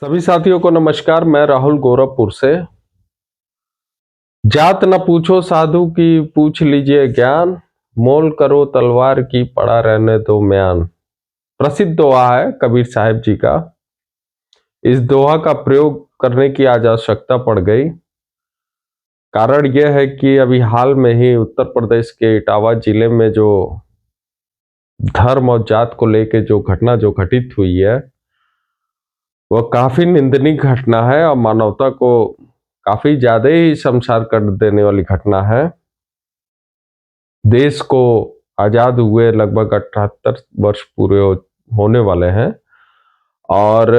सभी साथियों को नमस्कार। मैं राहुल गोरखपुर से। जात न पूछो साधु की, पूछ लीजिए ज्ञान, मोल करो तलवार की, पड़ा रहने दो म्यान। प्रसिद्ध दोहा है कबीर साहब जी का। इस दोहा का प्रयोग करने की आज आवश्यकता पड़ गई। कारण यह है कि अभी हाल में ही उत्तर प्रदेश के इटावा जिले में जो धर्म और जात को लेकर जो घटना जो घटित हुई है वह काफी निंदनीय घटना है और मानवता को काफी ज्यादा ही शर्मसार कर देने वाली घटना है। देश को आजाद हुए लगभग 78 वर्ष पूरे होने वाले हैं और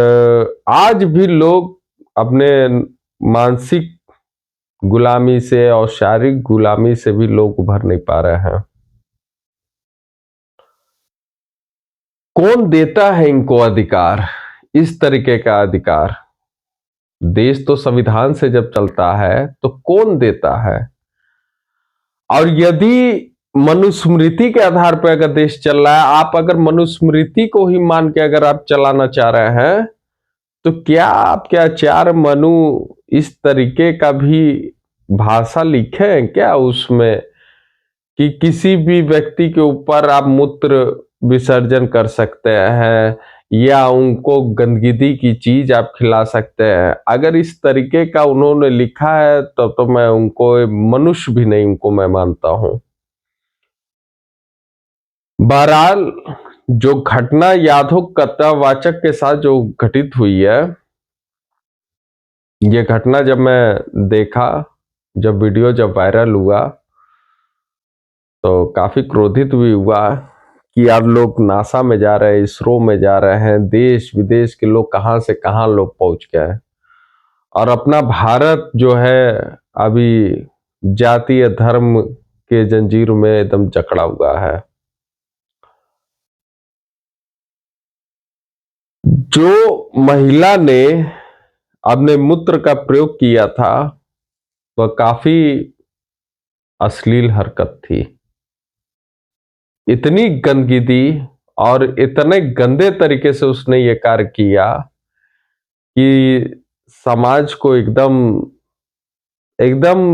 आज भी लोग अपने मानसिक गुलामी से और शारीरिक गुलामी से भी लोग उभर नहीं पा रहे हैं। कौन देता है इनको अधिकार, इस तरीके का अधिकार? देश तो संविधान से जब चलता है तो कौन देता है? और यदि मनुस्मृति के आधार पर अगर देश चल रहा है, आप अगर मनुस्मृति को ही मान के अगर आप चलाना चाह रहे हैं, तो क्या आपके आचार्य मनु इस तरीके का भी भाषा लिखे हैं क्या उसमें कि किसी भी व्यक्ति के ऊपर आप मूत्र विसर्जन कर सकते हैं या उनको गंदगी की चीज आप खिला सकते हैं? अगर इस तरीके का उन्होंने लिखा है तब तो मैं उनको मनुष्य भी नहीं, उनको मैं मानता हूं। बहरहाल जो घटना यादव कथावाचक के साथ जो घटित हुई है, ये घटना जब मैं देखा, जब वीडियो जब वायरल हुआ तो काफी क्रोधित भी हुआ कि यार लोग नासा में जा रहे हैं, इसरो में जा रहे हैं, देश विदेश के लोग कहां से कहां लोग पहुंच गए और अपना भारत जो है अभी जातीय धर्म के जंजीर में एकदम जकड़ा हुआ है। जो महिला ने अपने मूत्र का प्रयोग किया था वह काफी अश्लील हरकत थी। इतनी गंदगी और इतने गंदे तरीके से उसने ये कार्य किया कि समाज को एकदम एकदम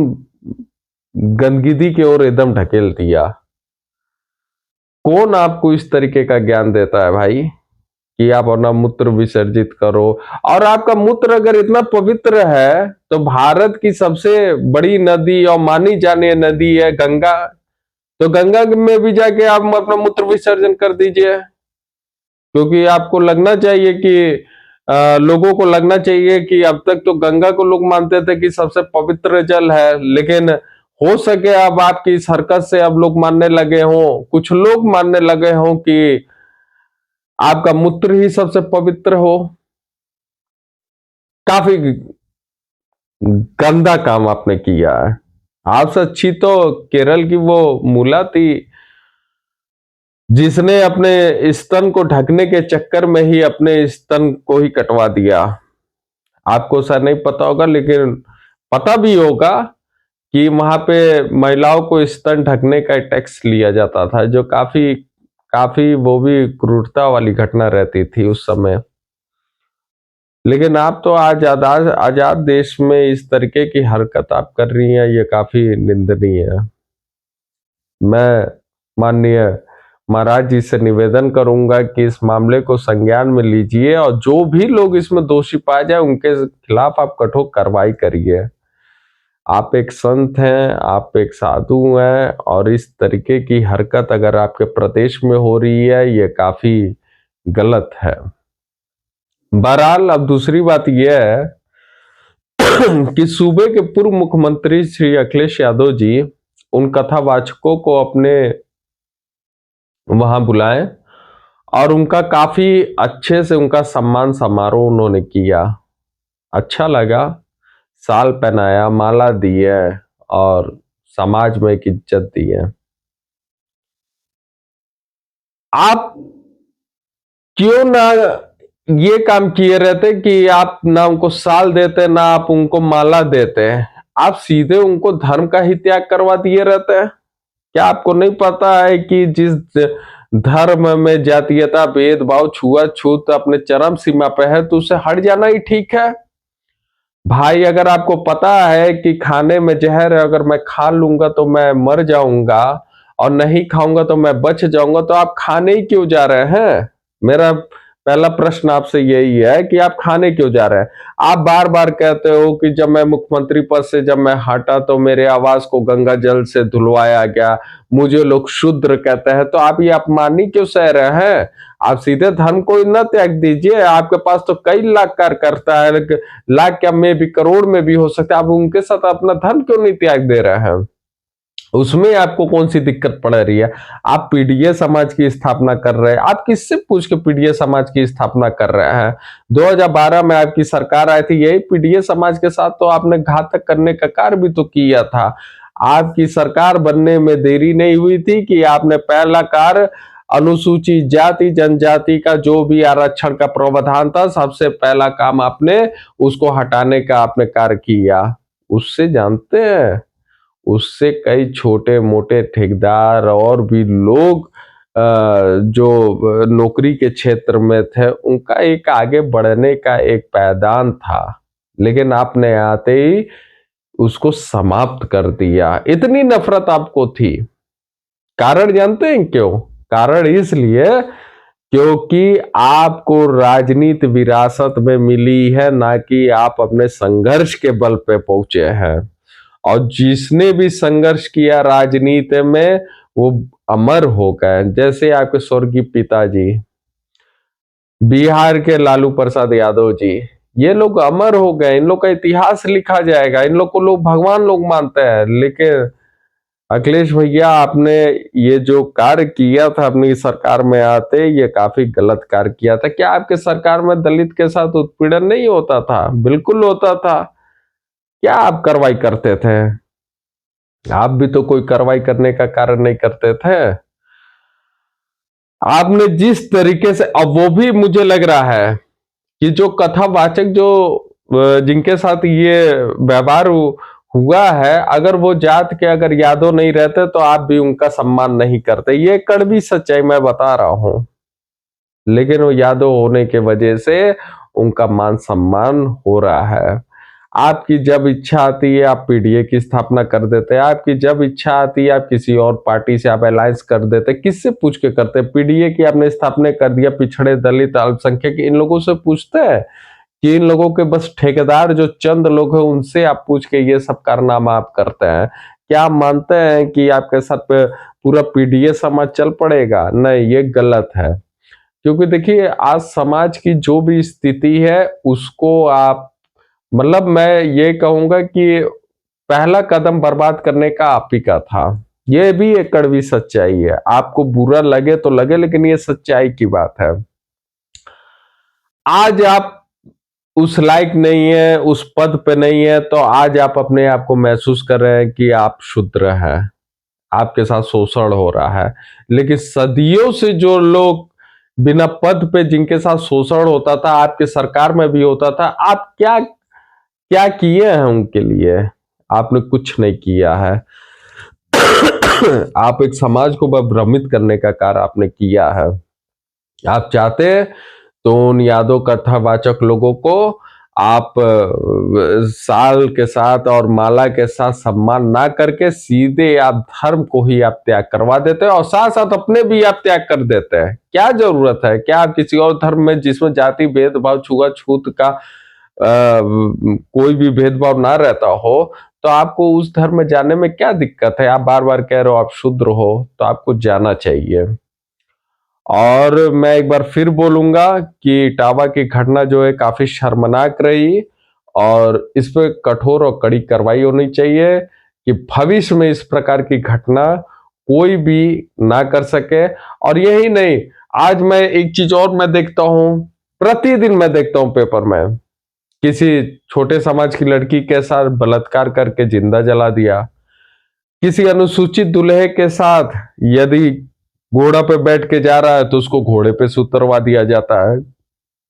गंदगी की ओर एकदम ढकेल दिया। कौन आपको इस तरीके का ज्ञान देता है भाई कि आप अपना मूत्र विसर्जित करो? और आपका मूत्र अगर इतना पवित्र है तो भारत की सबसे बड़ी नदी और मानी जाने नदी है गंगा, तो गंगा में भी जाके आप अपना मूत्र विसर्जन कर दीजिए। क्योंकि आपको लगना चाहिए कि लोगों को लगना चाहिए कि अब तक तो गंगा को लोग मानते थे कि सबसे पवित्र जल है, लेकिन हो सके अब आपकी इस हरकत से अब लोग मानने लगे हों, कुछ लोग मानने लगे हों कि आपका मूत्र ही सबसे पवित्र हो। काफी गंदा काम आपने किया है। आपसे अच्छी तो केरल की वो मूला थी जिसने अपने स्तन को ढकने के चक्कर में ही अपने स्तन को ही कटवा दिया। आपको शायद नहीं पता होगा, लेकिन पता भी होगा कि वहां पे महिलाओं को स्तन ढकने का टैक्स लिया जाता था, जो काफी काफी वो भी क्रूरता वाली घटना रहती थी उस समय। लेकिन आप तो आज आजाद देश में इस तरीके की हरकत आप कर रही हैं, ये काफी निंदनीय है। मैं माननीय महाराज जी से निवेदन करूंगा कि इस मामले को संज्ञान में लीजिए और जो भी लोग इसमें दोषी पाए जाए उनके खिलाफ आप कठोर कार्रवाई करिए। आप एक संत हैं, आप एक साधु हैं और इस तरीके की हरकत अगर आपके प्रदेश में हो रही है ये काफी गलत है। बहरहाल अब दूसरी बात यह है कि सूबे के पूर्व मुख्यमंत्री श्री अखिलेश यादव जी उन कथावाचकों को अपने वहां बुलाए और उनका काफी अच्छे से उनका सम्मान समारोह उन्होंने किया। अच्छा लगा, साल पहनाया, माला दी है और समाज में एक इज्जत दी है। आप क्यों ना ये काम किए रहते कि आप ना उनको साल देते ना आप उनको माला देते, आप सीधे उनको धर्म का ही त्याग करवा दिए रहते हैं। क्या आपको नहीं पता है कि जिस धर्म में जातीयता, भेदभाव, छुआछूत अपने चरम सीमा पे है तो उससे हट जाना ही ठीक है। भाई अगर आपको पता है कि खाने में जहर है, अगर मैं खा लूंगा तो मैं मर जाऊंगा और नहीं खाऊंगा तो मैं बच जाऊंगा, तो आप खाने ही क्यों जा रहे हैं? मेरा पहला प्रश्न आपसे यही है कि आप खाने क्यों जा रहे हैं? आप बार बार कहते हो कि जब मैं मुख्यमंत्री पद से जब मैं हटा तो मेरे आवाज को गंगा जल से धुलवाया गया, मुझे लोग शूद्र कहते हैं, तो आप ये अपमानी क्यों सह रहे हैं? आप सीधे धर्म को न त्याग दीजिए। आपके पास तो कई लाख कार्यकर्ता है, लाख क्या में भी करोड़ में भी हो सकता है, आप उनके साथ अपना धर्म क्यों नहीं त्याग दे रहे हैं? उसमें आपको कौन सी दिक्कत पड़ रही है? आप पीडीए समाज की स्थापना कर रहे हैं, आप किससे पूछ के पीडीए समाज की स्थापना कर रहे हैं? 2012 में आपकी सरकार आई थी, यही पीडीए समाज के साथ तो आपने घातक करने का कार्य भी तो किया था। आपकी सरकार बनने में देरी नहीं हुई थी कि आपने पहला कार्य अनुसूचित जाति जनजाति का जो भी आरक्षण का प्रावधान था, सबसे पहला काम आपने उसको हटाने का आपने कार्य किया। उससे जानते हैं, उससे कई छोटे मोटे ठेकेदार और भी लोग जो नौकरी के क्षेत्र में थे, उनका एक आगे बढ़ने का एक पायदान था, लेकिन आपने आते ही उसको समाप्त कर दिया। इतनी नफरत आपको थी। कारण जानते हैं क्यों? कारण इसलिए क्योंकि आपको राजनीति विरासत में मिली है, ना कि आप अपने संघर्ष के बल पे पहुंचे हैं। और जिसने भी संघर्ष किया राजनीति में वो अमर हो गए। जैसे आपके स्वर्गीय पिताजी, बिहार के लालू प्रसाद यादव जी, ये लोग अमर हो गए, इन लोग का इतिहास लिखा जाएगा, इन लोग को लोग भगवान लोग मानते हैं। लेकिन अखिलेश भैया, आपने ये जो कार्य किया था अपनी सरकार में आते, ये काफी गलत कार्य किया था। क्या आपके सरकार में दलित के साथ उत्पीड़न नहीं होता था? बिल्कुल होता था। क्या आप कार्रवाई करते थे? आप भी तो कोई कार्रवाई करने का कारण नहीं करते थे। आपने जिस तरीके से, अब वो भी मुझे लग रहा है कि जो कथावाचक जो जिनके साथ ये व्यवहार हुआ है, अगर वो जात के अगर यादव नहीं रहते तो आप भी उनका सम्मान नहीं करते। ये कड़वी सच्चाई मैं बता रहा हूं। लेकिन वो यादव होने के वजह से उनका मान सम्मान हो रहा है। आपकी जब इच्छा आती है आप पीडीए की स्थापना कर देते हैं, आपकी जब इच्छा आती है आप किसी और पार्टी से आप अलायंस कर देते हैं। किससे पूछ के करते हैं? पीडीए की आपने स्थापना कर दिया, पिछड़े दलित अल्पसंख्यक इन लोगों से पूछते हैं कि इन लोगों के बस ठेकेदार जो चंद लोग हैं उनसे आप पूछ के ये सब कारनामा आप करते हैं? क्या आप मानते हैं कि आपके साथ पे पूरा पीडीए समाज चल पड़ेगा? नहीं, ये गलत है। क्योंकि देखिए आज समाज की जो भी स्थिति है उसको आप, मतलब मैं ये कहूंगा कि पहला कदम बर्बाद करने का आप ही का था। ये भी एक कड़वी सच्चाई है, आपको बुरा लगे तो लगे, लेकिन ये सच्चाई की बात है। आज आप उस लायक नहीं है, उस पद पे नहीं है, तो आज आप अपने आप को महसूस कर रहे हैं कि आप शुद्र हैं, आपके साथ शोषण हो रहा है। लेकिन सदियों से जो लोग बिना पद पे जिनके साथ शोषण होता था, आपके सरकार में भी होता था, आप क्या क्या किए हैं उनके लिए? आपने कुछ नहीं किया है। आप एक समाज को भ्रमित करने का कार्य आपने किया है। आप चाहते हैं तो उन यादव कथावाचक लोगों को आप साल के साथ और माला के साथ सम्मान ना करके सीधे आप धर्म को ही आप त्याग करवा देते हैं और साथ साथ अपने भी आप त्याग कर देते हैं। क्या जरूरत है? क्या आप किसी और धर्म में जिसमें जाति भेदभाव छुआछूत का कोई भी भेदभाव ना रहता हो, तो आपको उस धर्म में जाने में क्या दिक्कत है? आप बार बार कह रहे हो आप शुद्र हो, तो आपको जाना चाहिए। और मैं एक बार फिर बोलूंगा कि इटावा की घटना जो है काफी शर्मनाक रही और इस पर कठोर और कड़ी कार्रवाई होनी चाहिए कि भविष्य में इस प्रकार की घटना कोई भी ना कर सके। और यही नहीं, आज मैं एक चीज और मैं देखता हूं, प्रतिदिन मैं देखता हूं पेपर में किसी छोटे समाज की लड़की के साथ बलात्कार करके जिंदा जला दिया, किसी अनुसूचित दूल्हे के साथ यदि घोड़ा पे बैठ के जा रहा है तो उसको घोड़े पे से उतरवा दिया जाता है,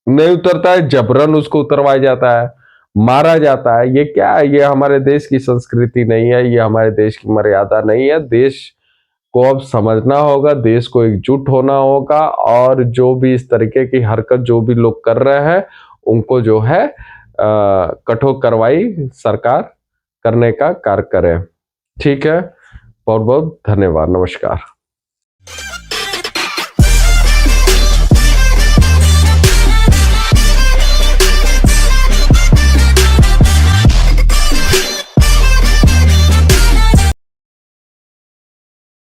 नहीं उतरता है जबरन उसको उतरवाया जाता है, मारा जाता है। ये क्या है? ये हमारे देश की संस्कृति नहीं है, ये हमारे देश की मर्यादा नहीं है। देश को अब समझना होगा, देश को एकजुट होना होगा, और जो भी इस तरीके की हरकत जो भी लोग कर रहे हैं उनको जो है कठोर कार्रवाई सरकार करने का कार्य करे। ठीक है, बहुत बहुत धन्यवाद, नमस्कार।